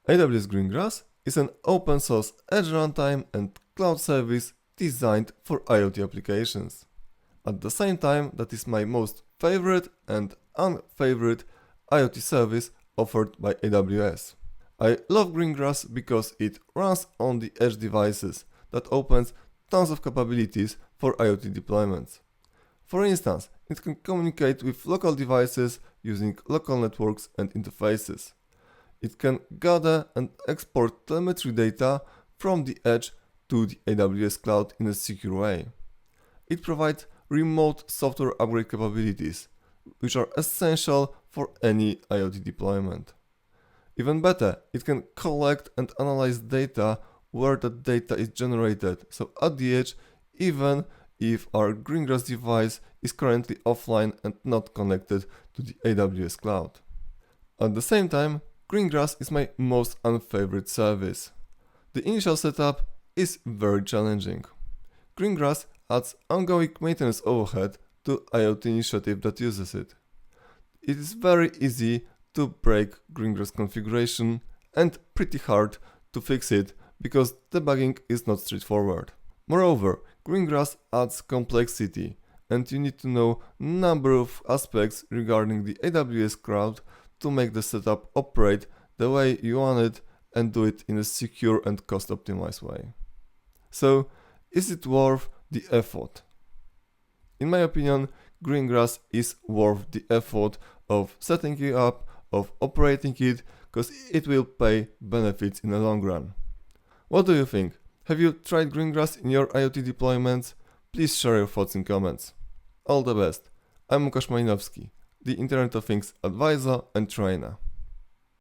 AWS Greengrass is an open source edge runtime and cloud service designed for IoT applications. At the same time, that is my most favorite and unfavorite IoT service offered by AWS. I love Greengrass because it runs on the edge devices that opens tons of capabilities for IoT deployments. For instance, it can communicate with local devices using local networks and interfaces. It can gather and export telemetry data from the edge to the AWS Cloud in a secure way. It provides remote software upgrade capabilities, which are essential for any IoT deployment. Even better, it can collect and analyze data where that data is generated, so at the edge, even if our Greengrass device is currently offline and not connected to the AWS Cloud. At the same time, Greengrass is my most unfavorite service. The initial setup is very challenging. Greengrass adds ongoing maintenance overhead to IoT initiative that uses it. It is very easy to break Greengrass configuration and pretty hard to fix it because debugging is not straightforward. Moreover, Greengrass adds complexity and you need to know a number of aspects regarding the AWS Cloud to make the setup operate the way you want it and do it in a secure and cost-optimized way. So, is it worth the effort? In my opinion, Greengrass is worth the effort of setting it up, of operating it, because it will pay benefits in the long run. What do you think? Have you tried Greengrass in your IoT deployments? Please share your thoughts in comments. All the best. I'm Łukasz Malinowski, the Internet of Things advisor and trainer.